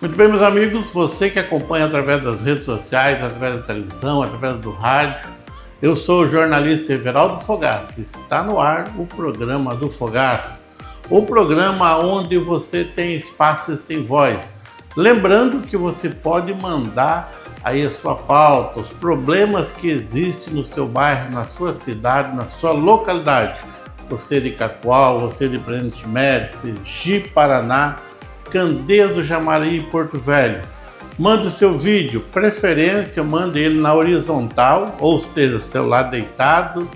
Muito bem, meus amigos, você que acompanha através das redes sociais, através da televisão, através do rádio, eu sou o jornalista Everaldo Fogaça. Está no ar o programa do Fogaça, o programa onde você tem espaço e tem voz. Lembrando que você pode mandar aí a sua pauta, os problemas que existem no seu bairro, na sua cidade, na sua localidade. Você de Cacoal, você de Presidente Médici, Ji-Paraná, Candeso, Jamari e Porto Velho. Mande o seu vídeo, preferência, mande ele na horizontal, ou seja, o celular deitado,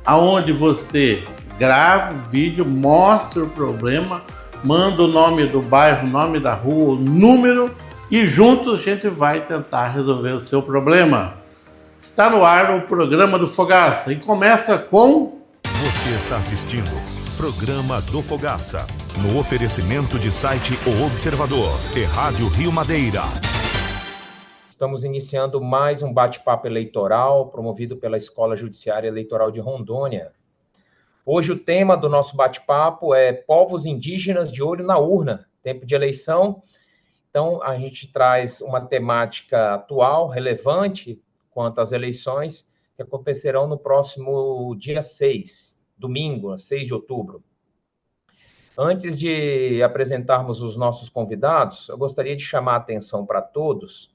aonde você grava o vídeo, mostra o problema, manda o nome do bairro, o nome da rua, o número e juntos a gente vai tentar resolver o seu problema. Está no ar o programa do Fogaça e começa com... Você está assistindo Programa do Fogaça, no oferecimento de site O Observador e Rádio Rio Madeira. Estamos iniciando mais um bate-papo eleitoral promovido pela Escola Judiciária Eleitoral de Rondônia. Hoje o tema do nosso bate-papo é povos indígenas de olho na urna, tempo de eleição. Então a gente traz uma temática atual, relevante quanto às eleições que acontecerão no próximo dia 6, domingo, 6 de outubro. Antes de apresentarmos os nossos convidados, eu gostaria de chamar a atenção para todos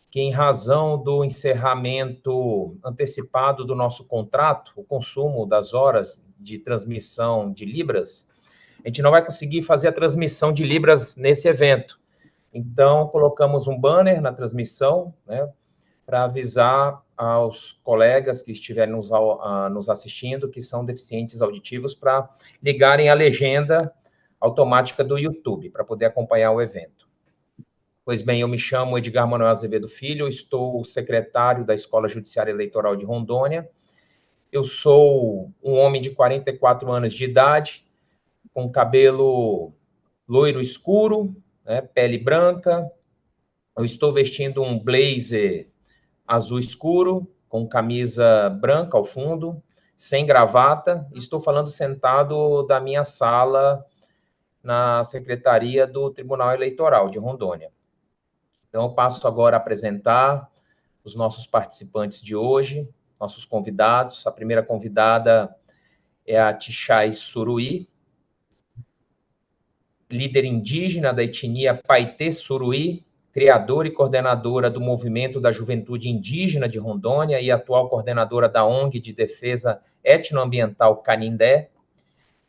que, em razão do encerramento antecipado do nosso contrato, o consumo das horas de transmissão de Libras, a gente não vai conseguir fazer a transmissão de Libras nesse evento. Então, colocamos um banner na transmissão, né, para avisar aos colegas que estiverem nos assistindo, que são deficientes auditivos, para ligarem a legenda automática do YouTube, para poder acompanhar o evento. Pois bem, eu me chamo Edgar Manoel Azevedo Filho, estou secretário da Escola Judiciária Eleitoral de Rondônia. Eu sou um homem de 44 anos de idade, com cabelo loiro escuro, né, pele branca. Eu estou vestindo um blazer azul escuro, com camisa branca ao fundo, sem gravata. Estou falando sentado da minha sala na Secretaria do Tribunal Eleitoral de Rondônia. Então, eu passo agora a apresentar os nossos participantes de hoje, nossos convidados. A primeira convidada é a Tixai Suruí, líder indígena da etnia Paitê Suruí, criadora e coordenadora do Movimento da Juventude Indígena de Rondônia e atual coordenadora da ONG de Defesa Etnoambiental Canindé.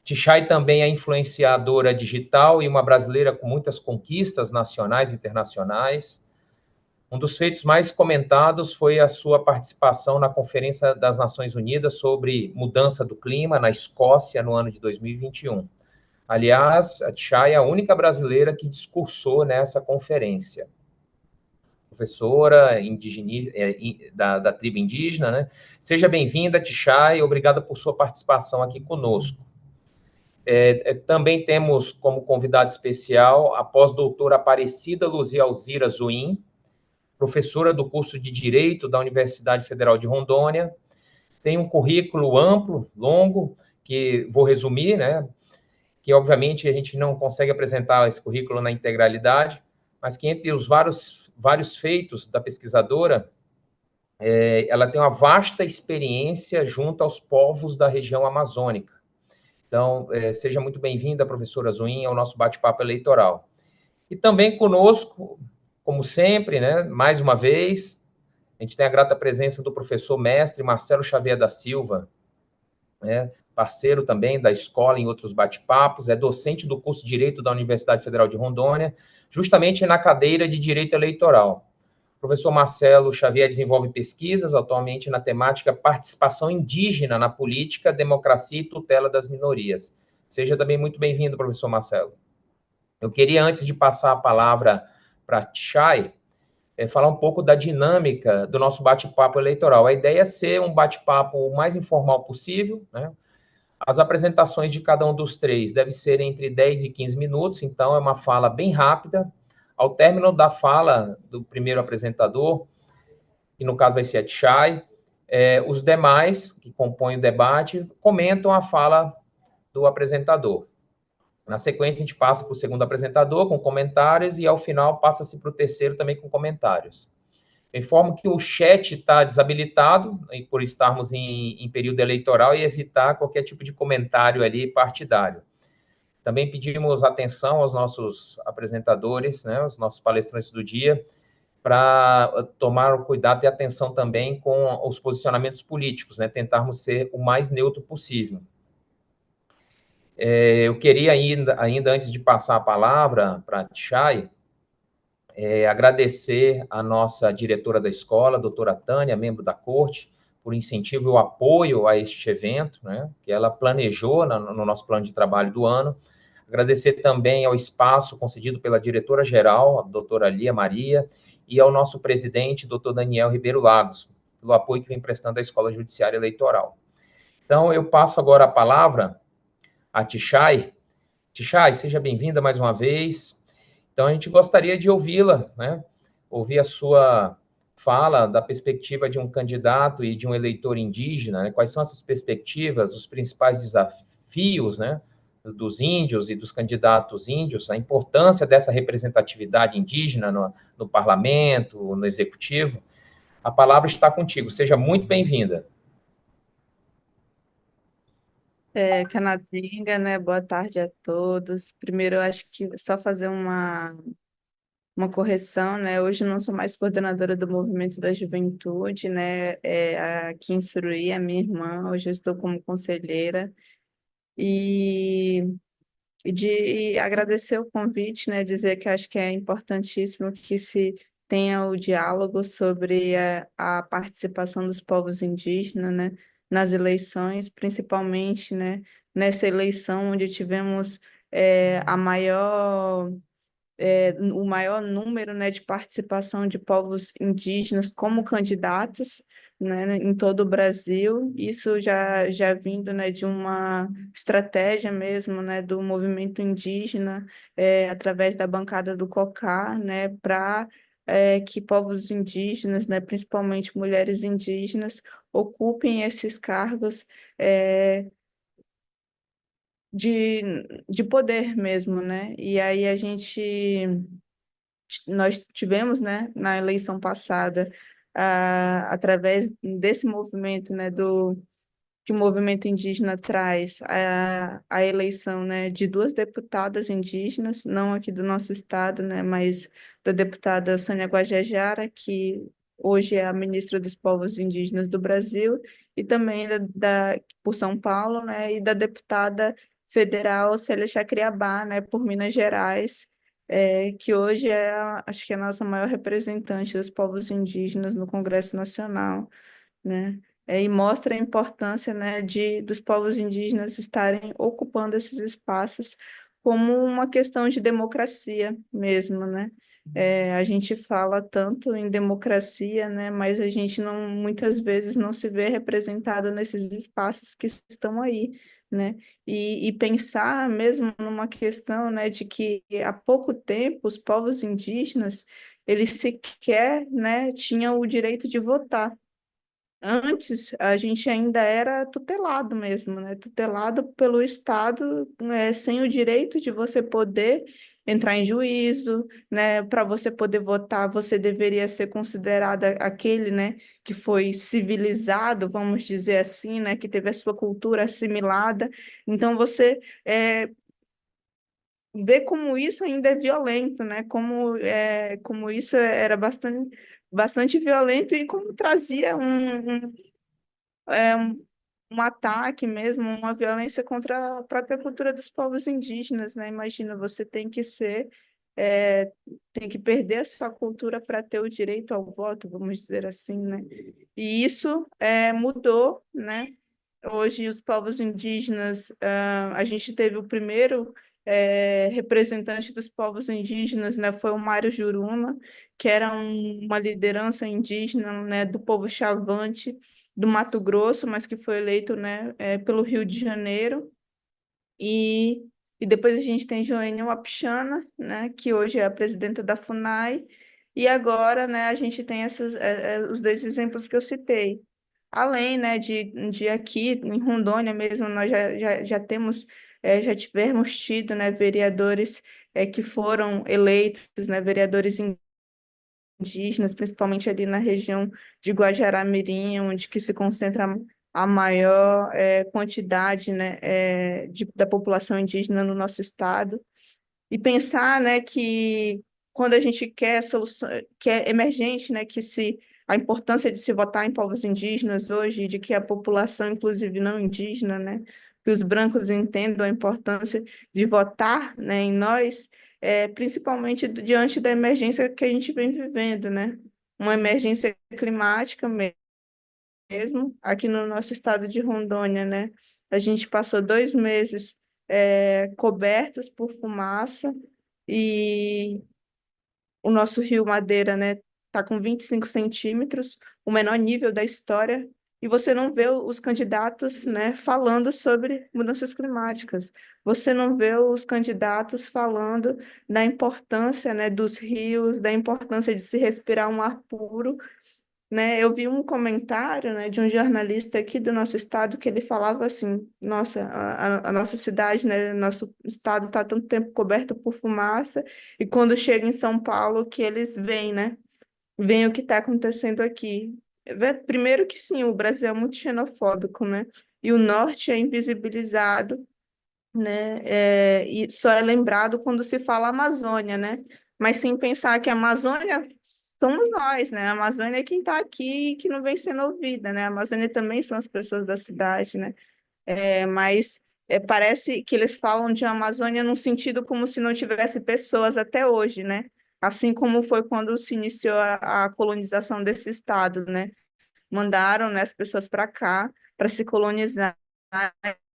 Tixai também é influenciadora digital e uma brasileira com muitas conquistas nacionais e internacionais. Um dos feitos mais comentados foi a sua participação na Conferência das Nações Unidas sobre Mudança do Clima na Escócia no ano de 2021. Aliás, a Tixai é a única brasileira que discursou nessa conferência. Professora da tribo indígena, né? Seja bem-vinda, Tixai, obrigada por sua participação aqui conosco. Também temos como convidada especial a pós-doutora Aparecida Luzia Alzira Zuim, professora do curso de Direito da Universidade Federal de Rondônia. Tem um currículo amplo, longo, que vou resumir, né? Que obviamente a gente não consegue apresentar esse currículo na integralidade, mas que entre os vários feitos da pesquisadora, ela tem uma vasta experiência junto aos povos da região amazônica. Então, seja muito bem-vinda, professora Zuim, ao nosso bate-papo eleitoral. E também conosco, como sempre, né, mais uma vez, a gente tem a grata presença do professor mestre Marcelo Xavier da Silva, né, parceiro também da escola em outros bate-papos, é docente do curso de Direito da Universidade Federal de Rondônia, justamente na cadeira de Direito Eleitoral. O professor Marcelo Xavier desenvolve pesquisas atualmente na temática participação indígena na política, democracia e tutela das minorias. Seja também muito bem-vindo, professor Marcelo. Eu queria, antes de passar a palavra para a Tixai, falar um pouco da dinâmica do nosso bate-papo eleitoral. A ideia é ser um bate-papo o mais informal possível, né? As apresentações de cada um dos três devem ser entre 10 e 15 minutos, então é uma fala bem rápida. Ao término da fala do primeiro apresentador, que no caso vai ser a Tchai, os demais que compõem o debate comentam a fala do apresentador. Na sequência, a gente passa para o segundo apresentador com comentários e, ao final, passa-se para o terceiro também com comentários. Eu informo que o chat está desabilitado, por estarmos em período eleitoral, e evitar qualquer tipo de comentário ali partidário. Também pedimos atenção aos nossos apresentadores, né, os nossos palestrantes do dia, para tomar o cuidado e atenção também com os posicionamentos políticos, né, tentarmos ser o mais neutro possível. Eu queria ainda antes de passar a palavra para a Tchai, agradecer a nossa diretora da escola, a doutora Tânia, membro da corte, por incentivo e o apoio a este evento, né, que ela planejou no nosso plano de trabalho do ano. Agradecer também ao espaço concedido pela diretora-geral, a doutora Lia Maria, e ao nosso presidente, doutor Daniel Ribeiro Lagos, pelo apoio que vem prestando à Escola Judiciária Eleitoral. Então, eu passo agora a palavra à Tchai. Tchai, seja bem-vinda mais uma vez. Então, a gente gostaria de ouvi-la, né? Ouvir a sua fala da perspectiva de um candidato e de um eleitor indígena, né? Quais são essas perspectivas, os principais desafios, né, dos índios e dos candidatos índios, a importância dessa representatividade indígena no parlamento, no executivo. A palavra está contigo, seja muito bem-vinda. Canadenga, né? Boa tarde a todos. Primeiro, eu acho que só fazer uma correção, né? Hoje eu não sou mais coordenadora do Movimento da Juventude, né? Aqui em Suruí, a minha irmã, hoje eu estou como conselheira. E de agradecer o convite, né? Dizer que acho que é importantíssimo que se tenha o diálogo sobre a participação dos povos indígenas, né? Nas eleições, principalmente, né? Nessa eleição onde tivemos a maior o maior número, né, de participação de povos indígenas como candidatos, né, em todo o Brasil. Isso já vindo, né, de uma estratégia mesmo, né, do movimento indígena, através da bancada do COCAR, né, para que povos indígenas, né, principalmente mulheres indígenas, ocupem esses cargos de poder mesmo, né? E aí nós tivemos, né, na eleição passada, através desse movimento, né, que o movimento indígena traz, a eleição, né, de duas deputadas indígenas, não aqui do nosso estado, né, mas da deputada Sônia Guajajara, que hoje é a ministra dos Povos Indígenas do Brasil, e também por São Paulo, né, e da deputada federal Célia Chacriabá, né, por Minas Gerais, que hoje acho que é a nossa maior representante dos povos indígenas no Congresso Nacional, né? E mostra a importância, né, dos povos indígenas estarem ocupando esses espaços como uma questão de democracia mesmo, né? A gente fala tanto em democracia, né, mas a gente não, muitas vezes não se vê representado nesses espaços que estão aí, né? E pensar mesmo numa questão, né, de que há pouco tempo os povos indígenas eles sequer, né, tinham o direito de votar. Antes, a gente ainda era tutelado mesmo, né? Tutelado pelo Estado, sem o direito de você poder entrar em juízo, né? Para você poder votar, você deveria ser considerado aquele, né, que foi civilizado, vamos dizer assim, né? Que teve a sua cultura assimilada. Então, você vê como isso ainda é violento, né? Como isso era bastante violento e como trazia um ataque mesmo, uma violência contra a própria cultura dos povos indígenas, né? Imagina, você é, tem que perder a sua cultura para ter o direito ao voto, vamos dizer assim, né? E isso mudou, né? Hoje, os povos indígenas, a gente teve o primeiro representante dos povos indígenas, né? Foi o Mário Juruna, que era uma liderança indígena, né? Do povo Xavante, do Mato Grosso, mas que foi eleito, né, pelo Rio de Janeiro. E, e depois a gente tem Joênia Wapichana, né, que hoje é a presidenta da FUNAI. E agora, né, a gente tem os dois exemplos que eu citei. Além, né, de aqui em Rondônia mesmo, nós já temos, já tivemos tido, né, vereadores que foram eleitos, né, vereadores indígenas, principalmente ali na região de Guajará-Mirim, onde que se concentra a maior quantidade, né, da população indígena no nosso estado. E pensar, né, que quando a gente quer solução, que é emergente, né, a importância de se votar em povos indígenas hoje, de que a população, inclusive não indígena, né, que os brancos entendam a importância de votar, né, em nós, principalmente diante da emergência que a gente vem vivendo, né, uma emergência climática mesmo, aqui no nosso estado de Rondônia, né, a gente passou 2 meses cobertos por fumaça, e o nosso rio Madeira, né, tá com 25 centímetros, o menor nível da história, e você não vê os candidatos, né, falando sobre mudanças climáticas. Você não vê os candidatos falando da importância, né, dos rios, da importância de se respirar um ar puro, né? Eu vi um comentário, né, de um jornalista aqui do nosso estado que ele falava assim: nossa, a nossa cidade, né, nosso estado está tanto tempo coberto por fumaça, e quando chega em São Paulo que eles veem, né, veem o que está acontecendo aqui. Primeiro que sim, o Brasil é muito xenofóbico, né, e o norte é invisibilizado, né? E só é lembrado quando se fala Amazônia, né? Mas sem pensar que a Amazônia somos nós, né? A Amazônia é quem está aqui e que não vem sendo ouvida, né? A Amazônia também são as pessoas da cidade, né? Mas parece que eles falam de Amazônia num sentido como se não tivesse pessoas até hoje, né? Assim como foi quando se iniciou a colonização desse estado, né? Mandaram, né, as pessoas para cá para se colonizar,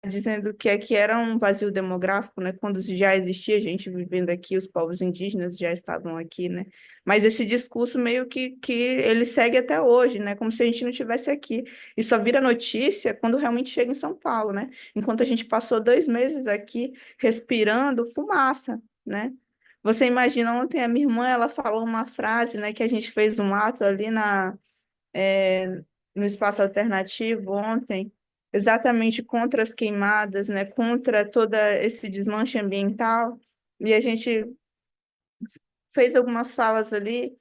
dizendo que aqui era um vazio demográfico, né? Quando já existia gente vivendo aqui, os povos indígenas já estavam aqui, né? Mas esse discurso meio que ele segue até hoje, né? Como se a gente não estivesse aqui. E só vira notícia quando realmente chega em São Paulo, né? Enquanto a gente passou 2 meses aqui respirando fumaça, né? Você imagina, ontem a minha irmã, ela falou uma frase, né? Que a gente fez um ato ali é, no espaço alternativo ontem, exatamente contra as queimadas, né, contra todo esse desmanche ambiental, e a gente fez algumas falas ali,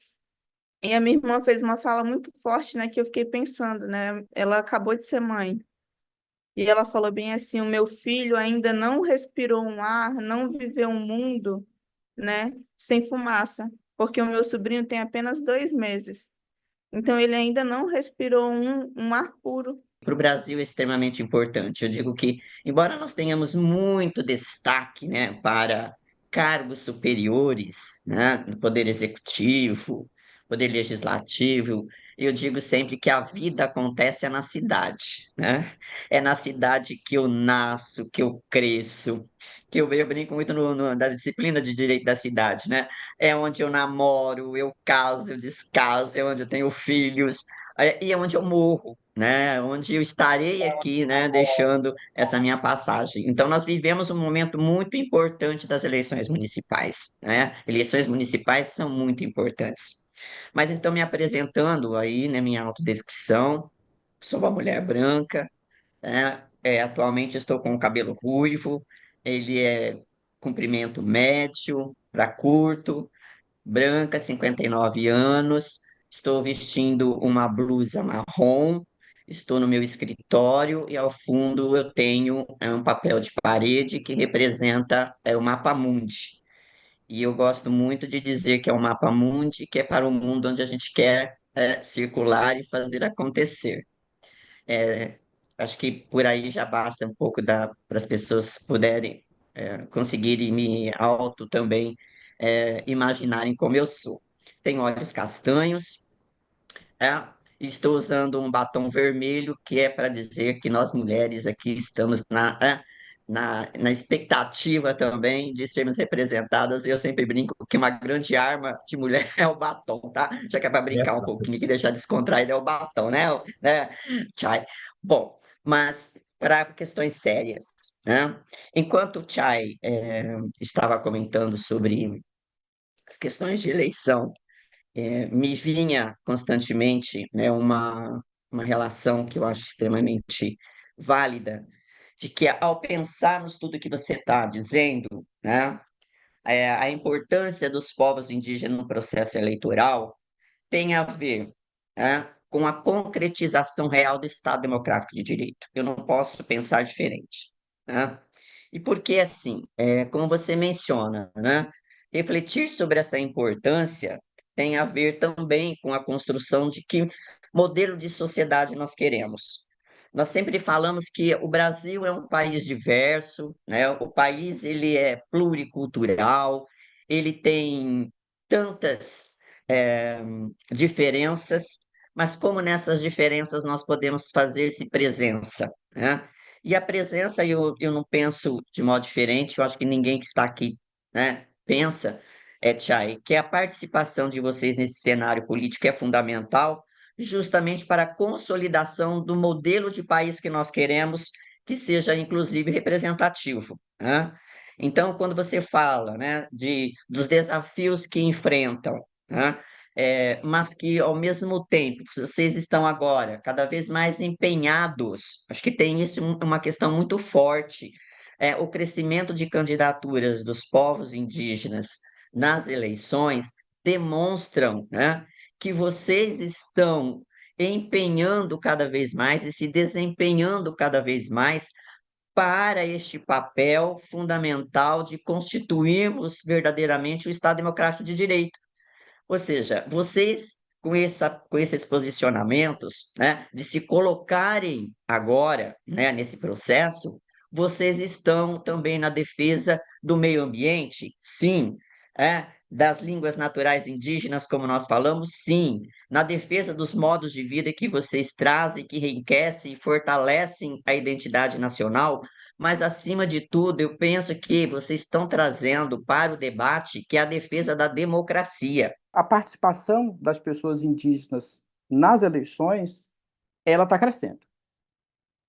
e a minha irmã fez uma fala muito forte, né, que eu fiquei pensando, né, ela acabou de ser mãe, e ela falou bem assim: o meu filho ainda não respirou um ar, não viveu um mundo, né, sem fumaça, porque o meu sobrinho tem apenas 2 meses. Então, ele ainda não respirou um ar puro. Para o Brasil é extremamente importante. Eu digo que, embora nós tenhamos muito destaque, né, para cargos superiores, né, no Poder Executivo, Poder Legislativo, eu digo sempre que a vida acontece na cidade, né? É na cidade que eu nasço, que eu cresço, que eu brinco muito da disciplina de direito da cidade, né? É onde eu namoro, eu caso, eu descaso, é onde eu tenho filhos, e é onde eu morro, né? Onde eu estarei aqui, né? Deixando essa minha passagem. Então, nós vivemos um momento muito importante das eleições municipais, né? Eleições municipais são muito importantes. Mas então, me apresentando aí, né? Minha autodescrição, sou uma mulher branca, né? Atualmente estou com o cabelo ruivo, ele é comprimento médio para curto, branca, 59 anos. Estou vestindo uma blusa marrom. Estou no meu escritório e ao fundo eu tenho um papel de parede que representa o mapa mundi. E eu gosto muito de dizer que é o mapa mundi, que é para o mundo onde a gente quer circular e fazer acontecer. É, acho que por aí já basta um pouco para as pessoas puderem conseguirem me auto também imaginarem como eu sou. Tenho olhos castanhos, é, estou usando um batom vermelho, que é para dizer que nós mulheres aqui estamos na expectativa também de sermos representadas. Eu sempre brinco que uma grande arma de mulher é o batom, tá? Já que é para brincar um Verdade. pouquinho e deixar descontraído, é o batom, né? Chay. Bom, mas para questões sérias, né? Enquanto o Chay estava comentando sobre as questões de eleição, me vinha constantemente, né, uma relação que eu acho extremamente válida, de que ao pensarmos tudo que você está dizendo, né, a importância dos povos indígenas no processo eleitoral tem a ver, né, com a concretização real do Estado Democrático de Direito. Eu não posso pensar diferente, né? E por que assim? Como você menciona, né, refletir sobre essa importância tem a ver também com a construção de que modelo de sociedade nós queremos. Nós sempre falamos que o Brasil é um país diverso, né? O país ele é pluricultural, ele tem tantas eh, diferenças, mas como nessas diferenças nós podemos fazer-se presença, né? E a presença, eu não penso de modo diferente, eu acho que ninguém que está aqui, né, pensa, Chay, que a participação de vocês nesse cenário político é fundamental, justamente para a consolidação do modelo de país que nós queremos, que seja inclusive representativo, né? Então, quando você fala, né, dos desafios que enfrentam, né, mas que, ao mesmo tempo, vocês estão agora cada vez mais empenhados, acho que tem isso uma questão muito forte, o crescimento de candidaturas dos povos indígenas nas eleições demonstram, né, que vocês estão empenhando cada vez mais e se desempenhando cada vez mais para este papel fundamental de constituirmos verdadeiramente o Estado Democrático de Direito. Ou seja, vocês, com esses posicionamentos, né, de se colocarem agora, né, nesse processo, vocês estão também na defesa do meio ambiente? Sim. Das línguas naturais indígenas, como nós falamos? Sim. Na defesa dos modos de vida que vocês trazem, que enriquecem e fortalecem a identidade nacional? Mas, acima de tudo, eu penso que vocês estão trazendo para o debate que é a defesa da democracia. A participação das pessoas indígenas nas eleições, ela está crescendo.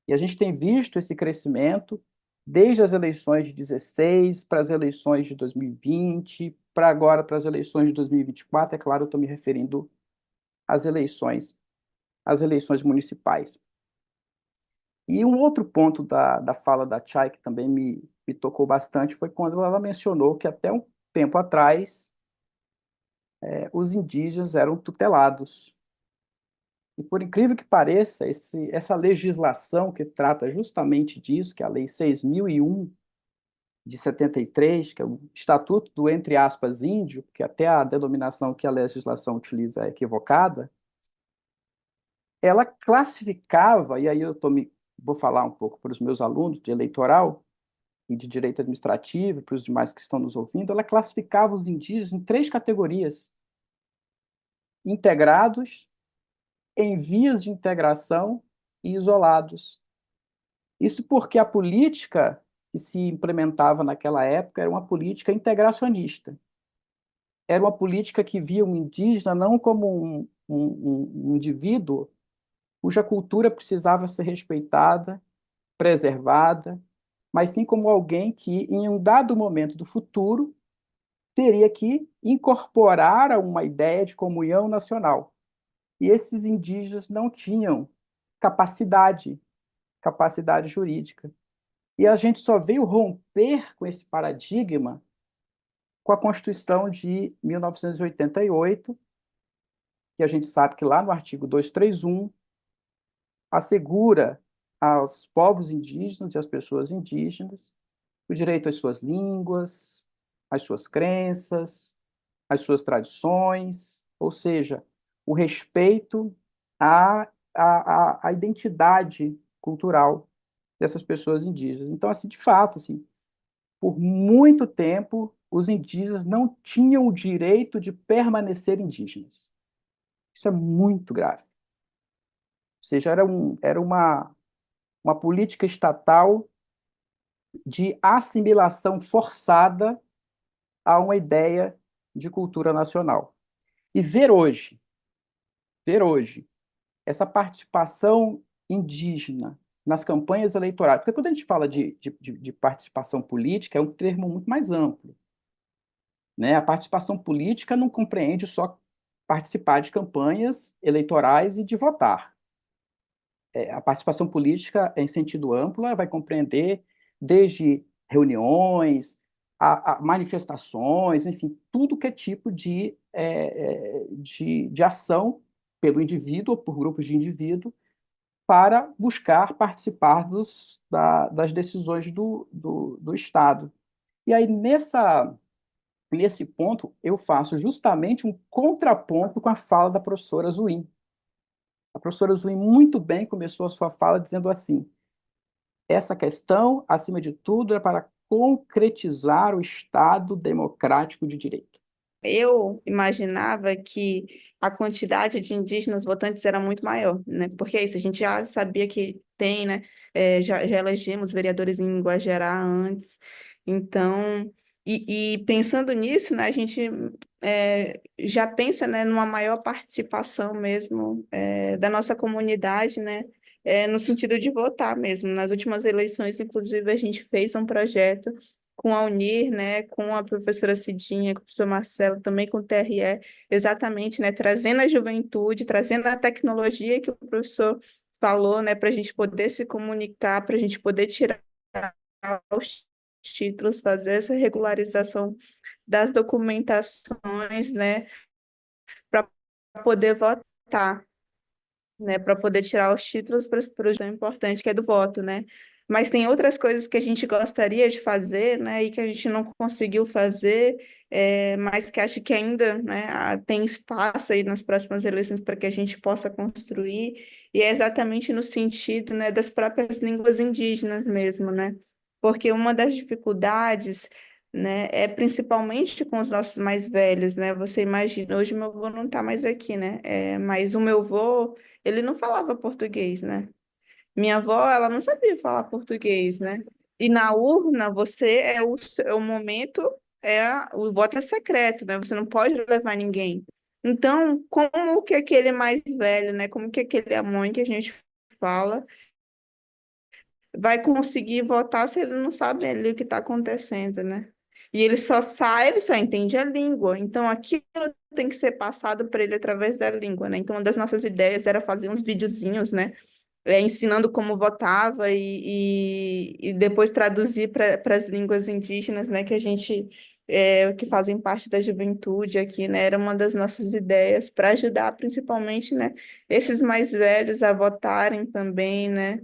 E a gente tem visto esse crescimento desde as eleições de 16 para as eleições de 2020, para agora para as eleições de 2024. É claro, eu estou me referindo às eleições municipais. E um outro ponto da fala da Chay, que também me tocou bastante, foi quando ela mencionou que até um tempo atrás os indígenas eram tutelados. E por incrível que pareça, essa legislação que trata justamente disso, que é a Lei 6.001 de 73, que é o Estatuto do, entre aspas, índio, que até a denominação que a legislação utiliza é equivocada, ela classificava, e aí vou falar um pouco para os meus alunos de eleitoral e de direito administrativo, para os demais que estão nos ouvindo, ela classificava os indígenas em 3 categorias: integrados, em vias de integração e isolados. Isso porque a política que se implementava naquela época era uma política integracionista. Era uma política que via o indígena não como um indivíduo cuja cultura precisava ser respeitada, preservada, mas sim como alguém que, em um dado momento do futuro, teria que incorporar a uma ideia de comunhão nacional. E esses indígenas não tinham capacidade jurídica. E a gente só veio romper com esse paradigma com a Constituição de 1988, que a gente sabe que lá no artigo 231 assegura aos povos indígenas e às pessoas indígenas o direito às suas línguas, às suas crenças, às suas tradições, ou seja, o respeito à identidade cultural dessas pessoas indígenas. Então, assim, de fato, assim, por muito tempo, os indígenas não tinham o direito de permanecer indígenas. Isso é muito grave. Ou seja, era uma política estatal de assimilação forçada a uma ideia de cultura nacional. E ver hoje, essa participação indígena nas campanhas eleitorais, porque quando a gente fala de participação política, é um termo muito mais amplo, né? A participação política não compreende só participar de campanhas eleitorais e de votar. A participação política, em sentido amplo, ela vai compreender desde reuniões, a manifestações, enfim, tudo que é tipo de ação pelo indivíduo ou por grupos de indivíduo para buscar participar das decisões do Estado. E aí, nesse ponto, eu faço justamente um contraponto com a fala da professora Zuin. A professora Zuin muito bem começou a sua fala dizendo assim: essa questão, acima de tudo, é para concretizar o Estado democrático de direito. Eu imaginava que a quantidade de indígenas votantes era muito maior, né? Porque é isso, a gente já sabia que tem, né? Já elegemos vereadores em Guajará antes, então, e pensando nisso, né, a gente já pensa, né, numa maior participação mesmo da nossa comunidade, né? No sentido de votar mesmo. Nas últimas eleições, inclusive, a gente fez um projeto com a Unir, né, com a professora Cidinha, com o professor Marcelo, também com o TRE, exatamente, né, trazendo a juventude, trazendo a tecnologia que o professor falou, né, para a gente poder se comunicar, para a gente poder tirar os títulos, fazer essa regularização das documentações, né, para poder votar, né, para poder tirar os títulos para o tão importante que é do voto, né? Mas tem outras coisas que a gente gostaria de fazer, né, e que a gente não conseguiu fazer, mas que acho que ainda, né, tem espaço aí nas próximas eleições para que a gente possa construir, e é exatamente no sentido, né, das próprias línguas indígenas mesmo, né? Porque uma das dificuldades, né, é principalmente com os nossos mais velhos, né? Você imagina, hoje meu avô não está mais aqui, né? Mas o meu avô ele não falava português, né? Minha avó, ela não sabia falar português, né? E na urna, você é o momento, o voto é secreto, né? Você não pode levar ninguém. Então, como que aquele mais velho, né? Como que aquele mãe que a gente fala vai conseguir votar se ele não sabe ali o que está acontecendo, né? E ele só sai, ele só entende a língua. Então, aquilo tem que ser passado para ele através da língua, né? Então, uma das nossas ideias era fazer uns videozinhos, né? Ensinando como votava e depois traduzir para as línguas indígenas, né? Que a gente, que fazem parte da juventude aqui, né? Era uma das nossas ideias para ajudar, principalmente, né? Esses mais velhos a votarem também, né?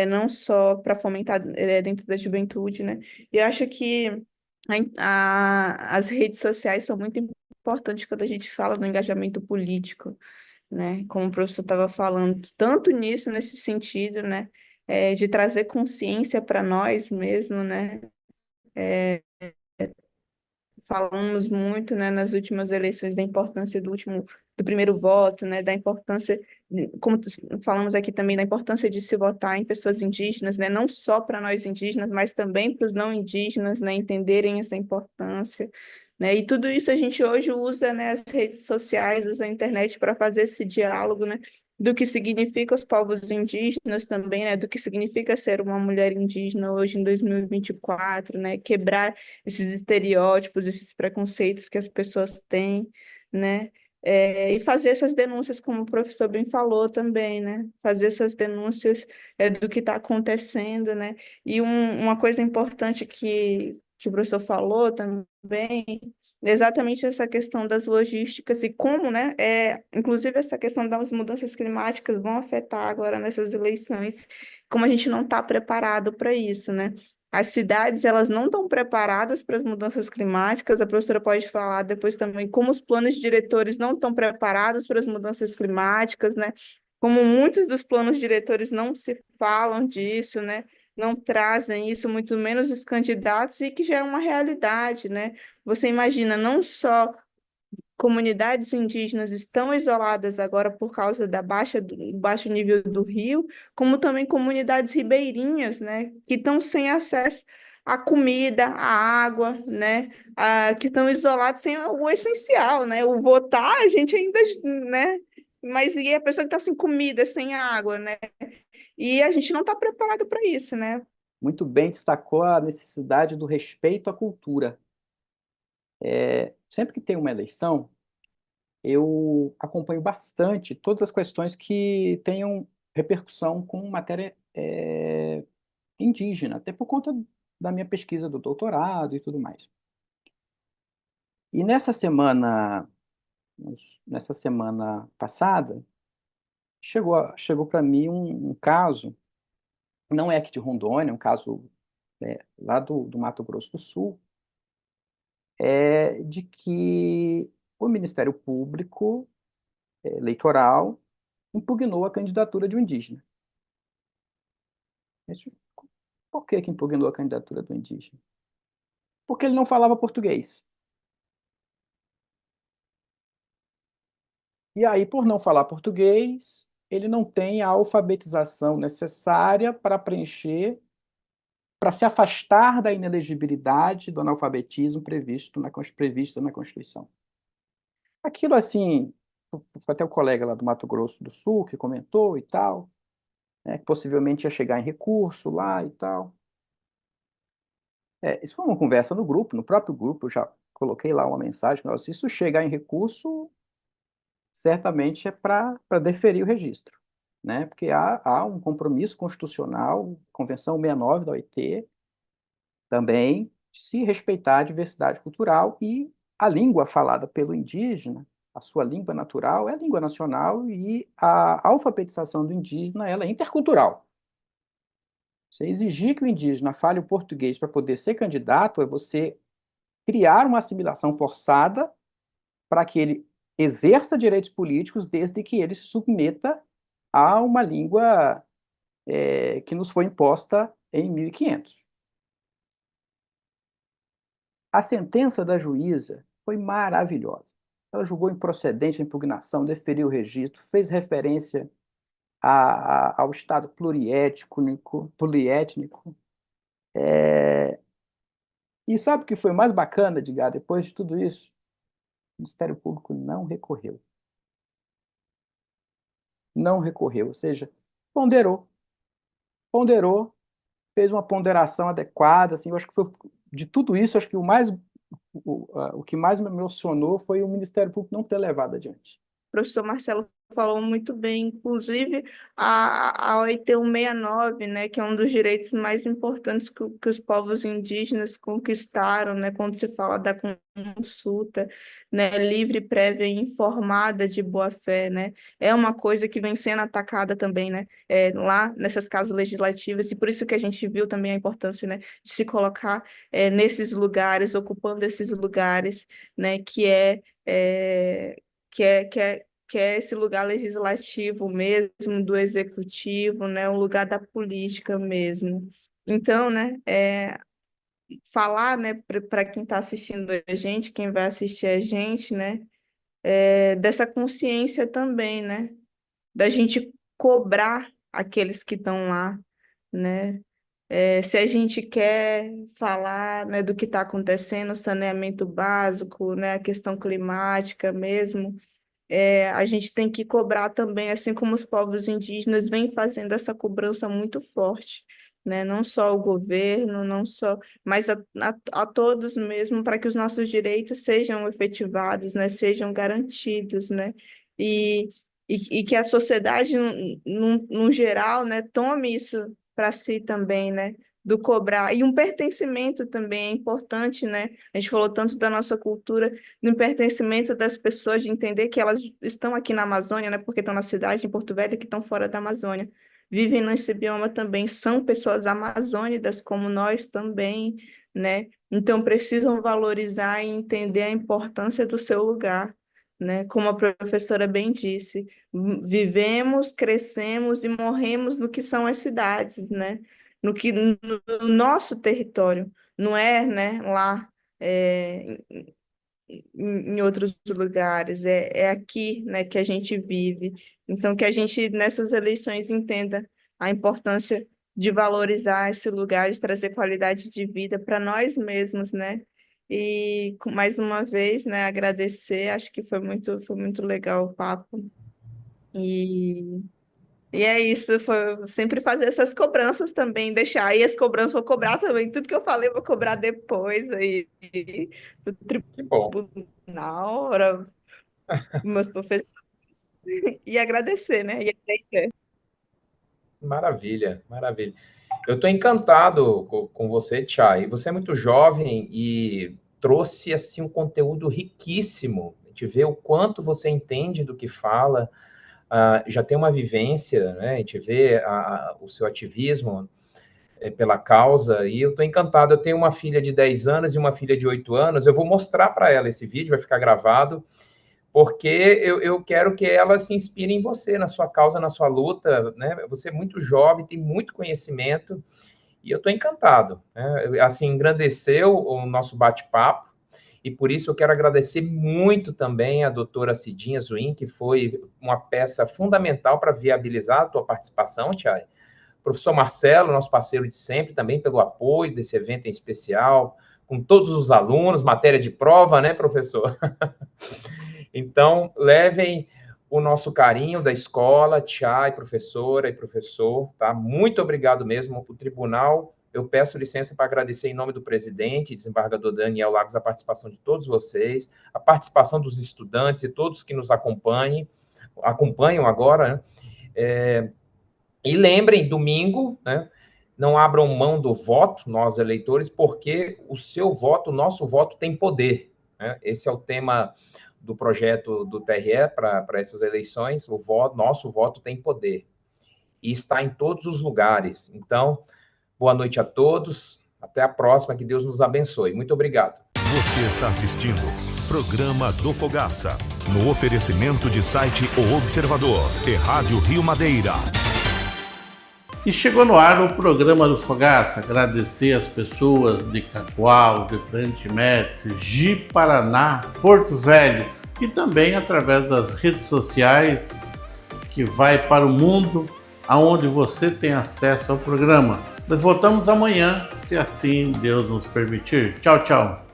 Não só para fomentar dentro da juventude, né? E eu acho que as redes sociais são muito importantes quando a gente fala no engajamento político, né? Como o professor estava falando, tanto nisso, nesse sentido, né? De trazer consciência para nós mesmo, né? Falamos muito, né, nas últimas eleições da importância do primeiro voto, né, da importância, como falamos aqui também, da importância de se votar em pessoas indígenas, né, não só para nós indígenas, mas também para os não indígenas, né, entenderem essa importância, né, e tudo isso a gente hoje usa, né, as redes sociais, usa a internet para fazer esse diálogo, né, do que significa os povos indígenas também, né, do que significa ser uma mulher indígena hoje em 2024, né, quebrar esses estereótipos, esses preconceitos que as pessoas têm, né? E fazer essas denúncias, como o professor bem falou também, né? Fazer essas denúncias do que está acontecendo, né? E uma coisa importante que o professor falou também, é exatamente essa questão das logísticas e como, né? Inclusive essa questão das mudanças climáticas vão afetar agora nessas eleições, como a gente não está preparado para isso, né? As cidades, elas não estão preparadas para as mudanças climáticas. A professora pode falar depois também como os planos diretores não estão preparados para as mudanças climáticas, né? Como muitos dos planos diretores não se falam disso, né? Não trazem isso, muito menos os candidatos, e que já é uma realidade, né? Você imagina, não só comunidades indígenas estão isoladas agora por causa do baixo nível do rio, como também comunidades ribeirinhas, né, que estão sem acesso a comida, a água, né, que estão isolados sem o essencial, né? O votar, a gente ainda, né? Mas e a pessoa que está sem comida, sem água, né? E a gente não está preparado para isso, né? Muito bem destacou a necessidade do respeito à cultura. Sempre que tem uma eleição, eu acompanho bastante todas as questões que tenham repercussão com matéria indígena, até por conta da minha pesquisa do doutorado e tudo mais. E nessa semana passada, chegou para mim um caso, não é aqui de Rondônia, é um caso lá do Mato Grosso do Sul, de que o Ministério Público Eleitoral impugnou a candidatura de um indígena. Isso, por que impugnou a candidatura do indígena? Porque ele não falava português. E aí, por não falar português, ele não tem a alfabetização necessária para preencher, para se afastar da inelegibilidade do analfabetismo prevista na Constituição. Aquilo, assim, foi até o colega lá do Mato Grosso do Sul que comentou e tal, né, que possivelmente ia chegar em recurso lá e tal. Isso foi uma conversa no grupo, no próprio grupo, eu já coloquei lá uma mensagem, se isso chegar em recurso, certamente é para deferir o registro, né? Porque há um compromisso constitucional, Convenção 69 da OIT, também de se respeitar a diversidade cultural e a língua falada pelo indígena, a sua língua natural é a língua nacional e a alfabetização do indígena ela é intercultural. Você exigir que o indígena fale o português para poder ser candidato é você criar uma assimilação forçada para que ele exerça direitos políticos desde que ele se submeta a uma língua que nos foi imposta em 1500. A sentença da juíza foi maravilhosa. Ela julgou improcedente a impugnação, deferiu o registro, fez referência ao Estado pluriétnico. E sabe o que foi mais bacana, Edgar? Depois de tudo isso, o Ministério Público não recorreu. Não recorreu, ou seja, ponderou, fez uma ponderação adequada, assim, eu acho que foi, de tudo isso, acho que o que mais me emocionou foi o Ministério Público não ter levado adiante. O professor Marcelo falou muito bem, inclusive a OIT 169, né, que é um dos direitos mais importantes que os povos indígenas conquistaram, né, quando se fala da consulta, né, livre, prévia e informada de boa-fé, né, é uma coisa que vem sendo atacada também, né, lá nessas casas legislativas, e por isso que a gente viu também a importância, né, de se colocar nesses lugares, ocupando esses lugares, né, que é esse lugar legislativo mesmo, do executivo, né, o lugar da política mesmo. Então, né, falar, né, para quem está assistindo a gente, quem vai assistir a gente, né, dessa consciência também, né, da gente cobrar aqueles que estão lá, né, se a gente quer falar, né, do que está acontecendo, saneamento básico, né, a questão climática mesmo, a gente tem que cobrar também, assim como os povos indígenas vêm fazendo essa cobrança muito forte, né? Não só o governo, não só, mas a todos mesmo, para que os nossos direitos sejam efetivados, né? Sejam garantidos, né? E, e que a sociedade, no geral, né, tome isso para si também, né? Do cobrar. E um pertencimento também é importante, né? A gente falou tanto da nossa cultura, no pertencimento das pessoas, de entender que elas estão aqui na Amazônia, né, porque estão na cidade, em Porto Velho, que estão fora da Amazônia. Vivem nesse bioma também, são pessoas amazônicas como nós também, né? Então precisam valorizar e entender a importância do seu lugar, né? Como a professora bem disse, vivemos, crescemos e morremos no que são as cidades, né? No nosso território, não é, né, lá em outros lugares, é aqui, né, que a gente vive. Então, que a gente, nessas eleições, entenda a importância de valorizar esse lugar, de trazer qualidade de vida para nós mesmos, né? E mais uma vez, né, agradecer, acho que foi muito legal o papo. E, e é isso, foi sempre fazer essas cobranças também, deixar aí as cobranças, vou cobrar também, tudo que eu falei, eu vou cobrar depois aí, do Que bom. tribunal, para meus professores, e agradecer, né? E aceitar. Maravilha, maravilha. Eu estou encantado com você, Chay. Você é muito jovem e trouxe assim um conteúdo riquíssimo. A gente vê o quanto você entende do que fala, já tem uma vivência, né? A gente vê o seu ativismo pela causa, e eu estou encantado. Eu tenho uma filha de 10 anos e uma filha de 8 anos. Eu vou mostrar para ela esse vídeo, vai ficar gravado, porque eu quero que ela se inspire em você, na sua causa, na sua luta, né? Você é muito jovem, tem muito conhecimento, e eu estou encantado, né? Assim, engrandeceu o nosso bate-papo, e por isso eu quero agradecer muito também a doutora Cidinha Zuin, que foi uma peça fundamental para viabilizar a tua participação, Thiago. Professor Marcelo, nosso parceiro de sempre, também pelo apoio desse evento em especial, com todos os alunos, matéria de prova, né, professor? Então, levem o nosso carinho da escola, Tchai, professora e professor, tá? Muito obrigado mesmo. O tribunal, eu peço licença para agradecer em nome do presidente, desembargador Daniel Lagos, a participação de todos vocês, a participação dos estudantes e todos que nos acompanham agora, né? E lembrem, domingo, né? Não abram mão do voto, nós eleitores, porque o seu voto, o nosso voto tem poder, né? Esse é o tema do projeto do TRE para essas eleições. Nosso voto tem poder e está em todos os lugares. Então, boa noite a todos, até a próxima, que Deus nos abençoe. Muito obrigado. Você está assistindo Programa do Fogaça, no oferecimento de site O Observador e Rádio Rio Madeira. E chegou no ar o Programa do Fogaça. Agradecer as pessoas de Cacoal, de Presidente Médici, Ji-Paraná, Porto Velho, e também através das redes sociais, que vai para o mundo, aonde você tem acesso ao programa. Nós voltamos amanhã, se assim Deus nos permitir. Tchau, tchau.